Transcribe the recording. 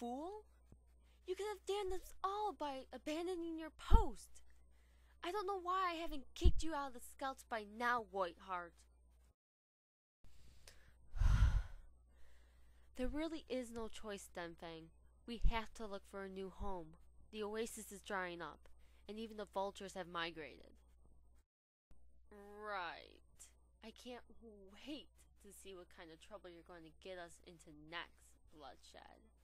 fool! You could have damned us all by abandoning your post. I don't know why I haven't kicked you out of the Scouts by now, Whiteheart. There really is no choice, Denfang. We have to look for a new home. The oasis is drying up, and even the vultures have migrated. Right. I can't wait to see what kind of trouble you're going to get us into next, Bloodshed.